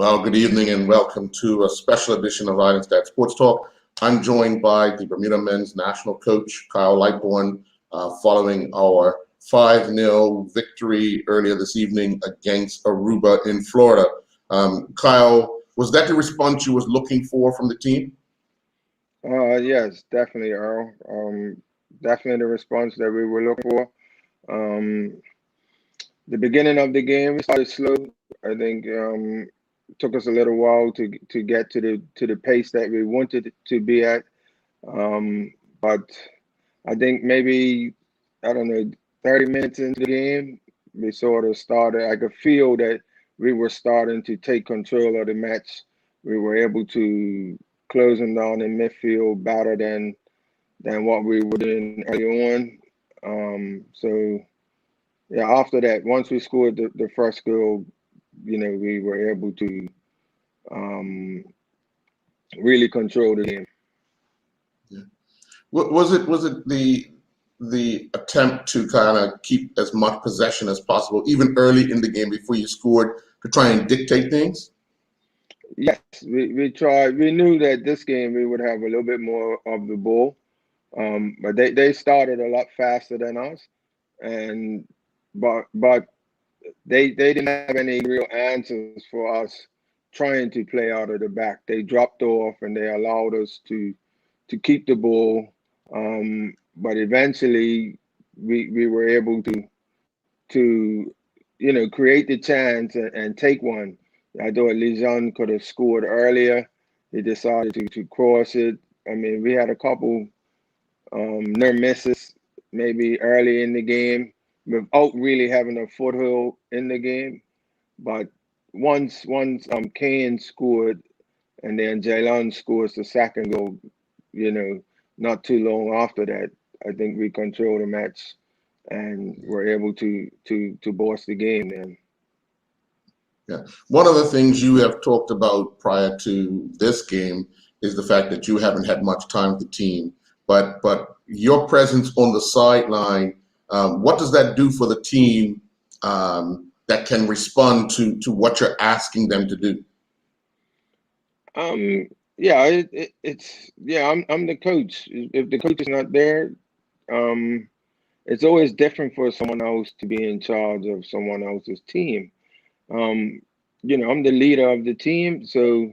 Well, good evening and welcome to a special edition of Island Stat Sports Talk. I'm joined by the Bermuda men's national coach, Kyle Lightbourne, following our 5-0 victory earlier this evening against Aruba in Florida. Kyle, was that the response you was looking for from the team? Yes, definitely, Earl. Definitely the response that we were looking for. The beginning of the game, we started slow. I think it took us a little while to get to the pace that we wanted to be at. But I think maybe, I don't know, 30 minutes into the game, we sort of started. I could feel that we were starting to take control of the match. We were able to close them down in midfield better than what we were doing early on. So yeah, after that, once we scored the first goal, we were able to really control the game. Yeah. Was it the attempt to kind of keep as much possession as possible, even early in the game before you scored, to try and dictate things? Yes, we tried. We knew that this game we would have a little bit more of the ball, but they started a lot faster than us, and but they didn't have any real answers for us trying to play out of the back. They dropped off and they allowed us to keep the ball, but eventually we were able to create the chance and take one. I thought Lijon could have scored earlier. He decided to cross it. I mean, we had a couple near misses maybe early in the game without really having a foothold in the game. But once Kane scored and then Jalen scores the second goal, not too long after that, I think we controlled the match and were able to boss the game then. Yeah. One of the things you have talked about prior to this game is the fact that you haven't had much time with the team, but your presence on the sideline, what does that do for the team that can respond to what you're asking them to do? Yeah, I'm the coach. If the coach is not there, it's always different for someone else to be in charge of someone else's team. I'm the leader of the team, so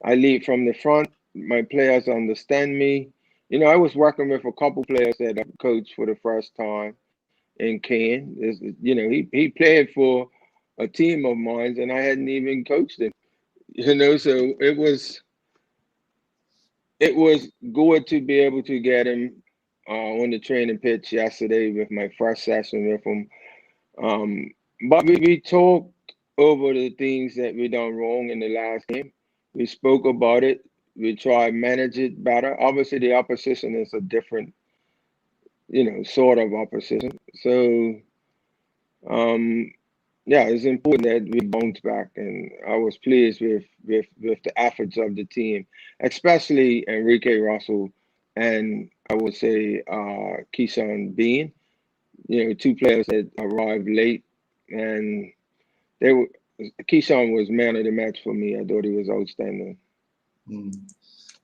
I lead from the front. My players understand me. I was working with a couple players that I coached for the first time in Kane. He played for a team of mine, and I hadn't even coached him. So it was good to be able to get him on the training pitch yesterday with my first session with him. But we talked over the things that we done wrong in the last game. We spoke about it. We try to manage it better. Obviously, the opposition is a different, sort of opposition. So, yeah, it's important that we bounce back, and I was pleased with the efforts of the team, especially Enrique Russell and I would say Keyshawn Bean. Two players that arrived late, and they were. Keyshawn was man of the match for me. I thought he was outstanding. Mm.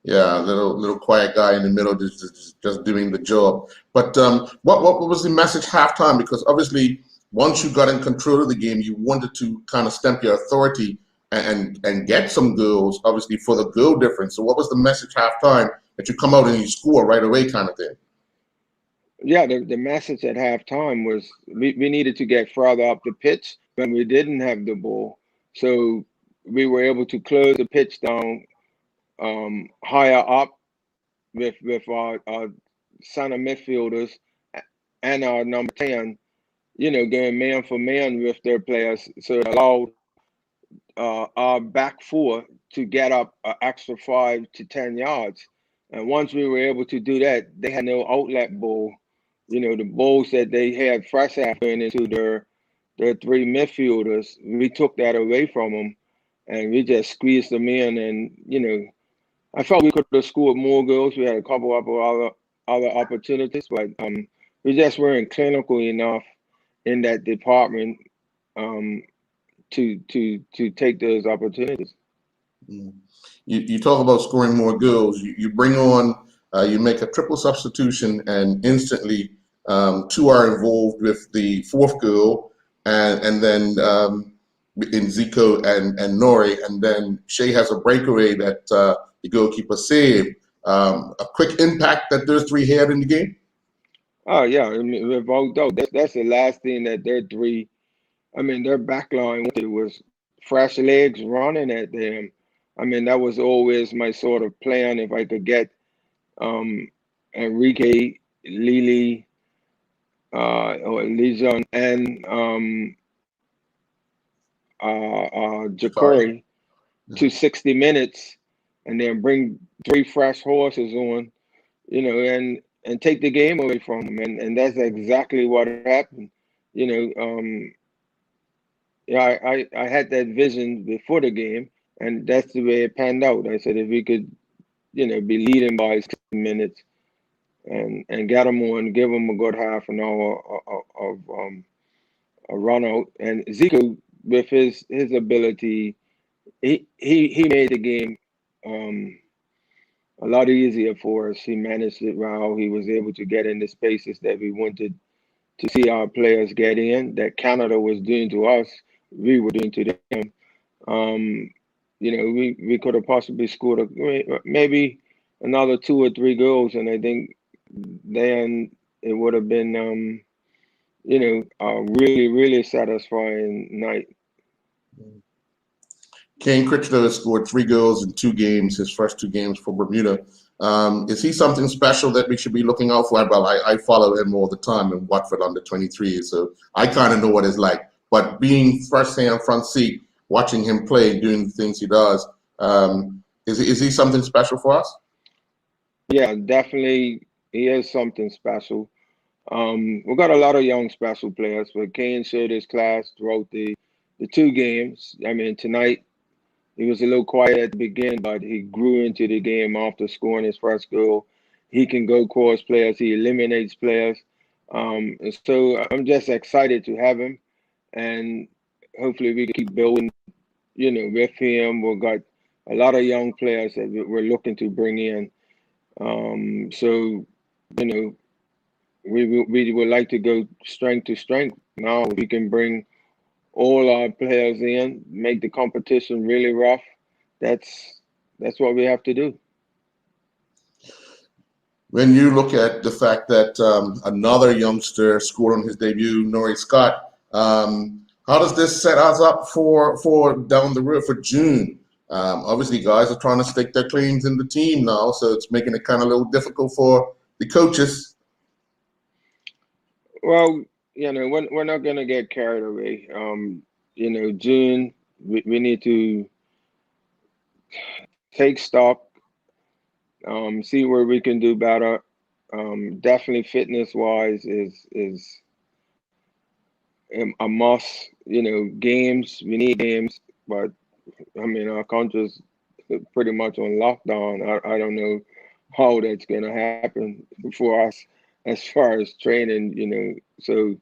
Yeah, little quiet guy in the middle, just doing the job. But what was the message halftime? Because obviously, once you got in control of the game, you wanted to kind of stamp your authority and get some goals, obviously for the goal difference. So what was the message halftime that you come out and you score right away, kind of thing? Yeah, the message at halftime was we needed to get further up the pitch when we didn't have the ball. So we were able to close the pitch down higher up with our center midfielders and our number 10, going man for man with their players. So it allowed our back four to get up an extra 5 to 10 yards. And once we were able to do that, they had no outlet ball. The balls that they had fresh half going into their three midfielders, we took that away from them, and we just squeezed them in. And I felt we could have scored more goals. We had a couple of other opportunities, but we just weren't clinical enough in that department to take those opportunities. Mm. You talk about scoring more goals. You bring on, you make a triple substitution, and instantly two are involved with the fourth goal, and then in Zico and Nori, and then Shea has a breakaway that the goalkeeper saved. A quick impact that those three had in the game. Oh yeah, I mean, without doubt, that's the last thing that their three. I mean, their back line was fresh legs running at them. I mean, that was always my sort of plan. If I could get um, Enrique, Lili, or Lijon, and Jakari. Jacori to 60 minutes, and then bring three fresh horses on, and take the game away from them, and that's exactly what happened. You know, yeah, I had that vision before the game, and that's the way it panned out. I said if we could, be leading by 6 minutes and get them on, give them a good half an hour of a run out, and Zico with his ability, he made the game um, a lot easier for us. He managed it well. He was able to get in the spaces that we wanted to see our players get in. That Canada was doing to us, we were doing to them. Um, we could have possibly scored maybe another two or three goals, and I think then it would have been, a really, really satisfying night. Kane Critchlow has scored three goals in two games, his first two games for Bermuda. Is he something special that we should be looking out for? Well, I follow him all the time in Watford under 23, so I kind of know what it's like. But being first-hand front seat, watching him play, doing the things he does, is he something special for us? Yeah, definitely, he is something special. We've got a lot of young special players, but Kane showed his class throughout the two games. I mean, tonight he was a little quiet at the beginning, but he grew into the game after scoring his first goal. He can go cross players. He eliminates players. And so I'm just excited to have him, and hopefully we can keep building, with him. We've got a lot of young players that we're looking to bring in. So, you know, we would like to go strength to strength. Now we can bring all our players in, make the competition really rough. That's what we have to do. When you look at the fact that another youngster scored on his debut, Nori Scott, how does this set us up for down the road for June? Obviously, guys are trying to stake their claims in the team now, so it's making it kind of a little difficult for the coaches. Well, we're not gonna get carried away. June, we need to take stock, see where we can do better. Definitely fitness wise is a must. Games, we need games, but I mean our country's pretty much on lockdown. I don't know how that's gonna happen for us as far as training. So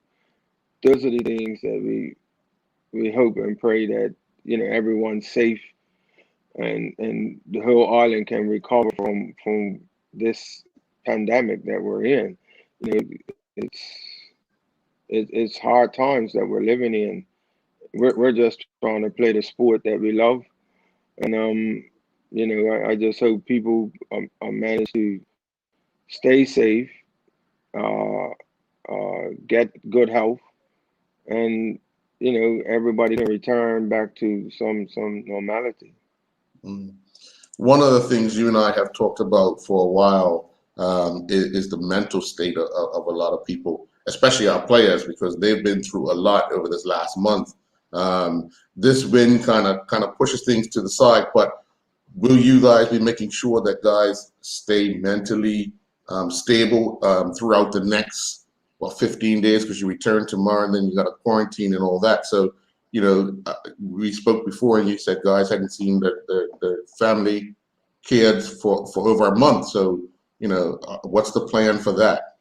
those are the things that we hope and pray that everyone's safe and the whole island can recover from this pandemic that we're in. You know, it's it's hard times that we're living in. We're just trying to play the sport that we love, and I just hope people manage to stay safe, uh, get good health, and everybody can return back to some normality. Mm. One of the things you and I have talked about for a while is the mental state of a lot of people, especially our players, because they've been through a lot over this last month. This win kind of pushes things to the side, but will you guys be making sure that guys stay mentally stable throughout the next 15 days, because you return tomorrow and then you got a quarantine and all that? So we spoke before and you said guys hadn't seen their family kids for over a month. So what's the plan for that?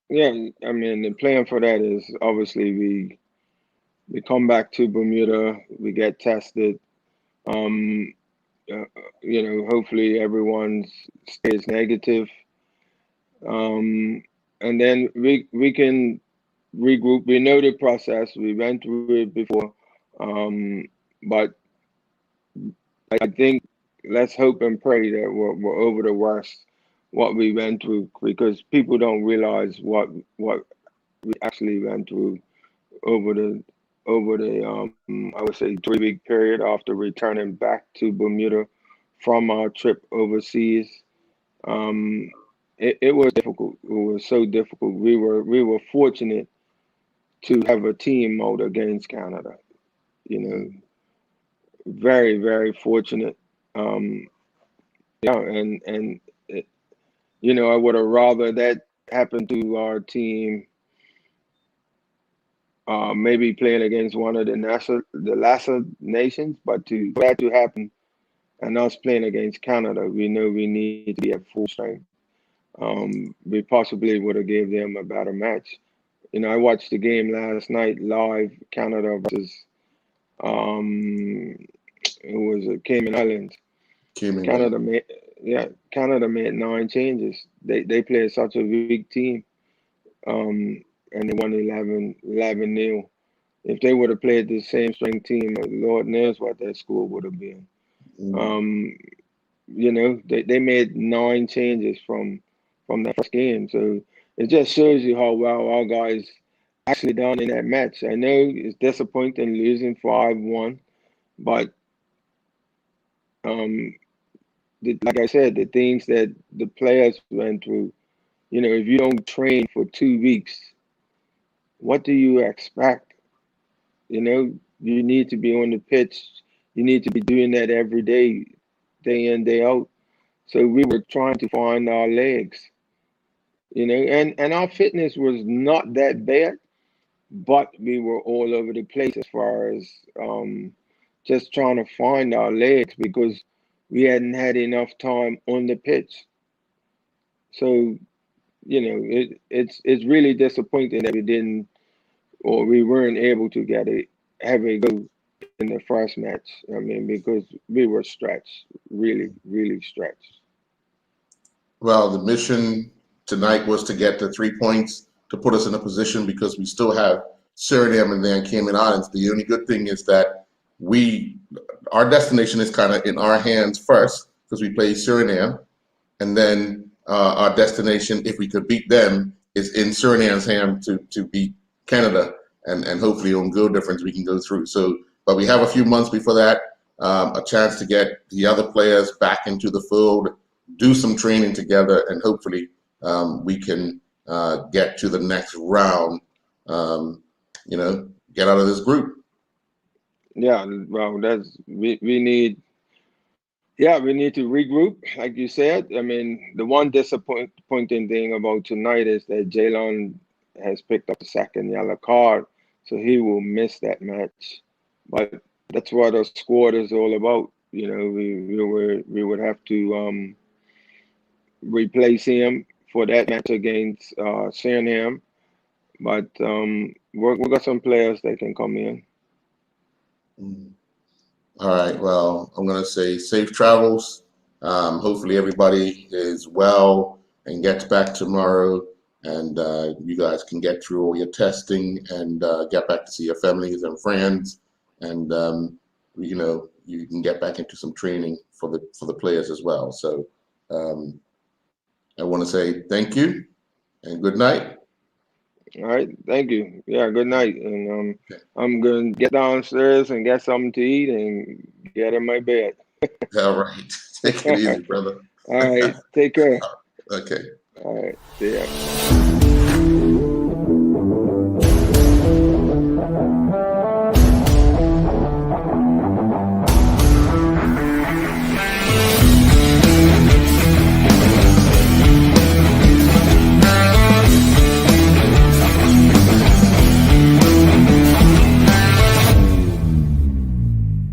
Yeah, I mean the plan for that is obviously we come back to Bermuda, we get tested, Um, hopefully everyone stays negative. And then we can regroup. We know the process. We went through it before. But I think let's hope and pray that we're over the worst, what we went through, because people don't realize what we actually went through over the I would say 3-week period after returning back to Bermuda from our trip overseas. It was difficult. It was so difficult. We were fortunate to have a team mode against Canada. Very, very fortunate. Yeah, and it, I would have rather that happened to our team. Maybe playing against one of the lesser nations, but for that to happen and us playing against Canada, we know we need to be at full strength. We possibly would have gave them a better match. I watched the game last night live, Canada versus it was Cayman Islands. Canada made 9 changes. They played such a weak team, and they won 11-0. If they would have played the same strength team, Lord knows what that score would have been. They made 9 changes from that first game. So it just shows you how well our guys actually done in that match. I know it's disappointing losing 5-1, but like I said, the things that the players went through, if you don't train for 2 weeks, what do you expect? You need to be on the pitch. You need to be doing that every day, day in, day out. So we were trying to find our legs, and our fitness was not that bad, but we were all over the place as far as just trying to find our legs because we hadn't had enough time on the pitch. So, it's really disappointing that we didn't, or we weren't able to have a go in the first match. I mean, because we were stretched, really, really stretched. Well, the mission tonight was to get the 3 points to put us in a position because we still have Suriname and then Cayman Islands. The only good thing is that our destination is kind of in our hands first because we play Suriname, and then our destination, if we could beat them, is in Suriname's hand to beat Canada, and hopefully on goal difference we can go through. So, but we have a few months before that, a chance to get the other players back into the fold, do some training together, and hopefully we can get to the next round. Get out of this group. Yeah, well, we need. Yeah, we need to regroup, like you said. I mean, the one disappointing thing about tonight is that Jalen has picked up the second yellow card, so he will miss that match. But that's what a squad is all about. We would have to replace him for that match against Suriname. But we got some players that can come in. All right. Well, I'm going to say safe travels. Hopefully everybody is well and gets back tomorrow, and you guys can get through all your testing and get back to see your families and friends, and you can get back into some training for the players as well. So I want to say thank you and good night. All right, thank you. Yeah, good night. And I'm going to get downstairs and get something to eat and get in my bed. All right. Take it easy, brother. All right, take care. Okay. All right, see ya.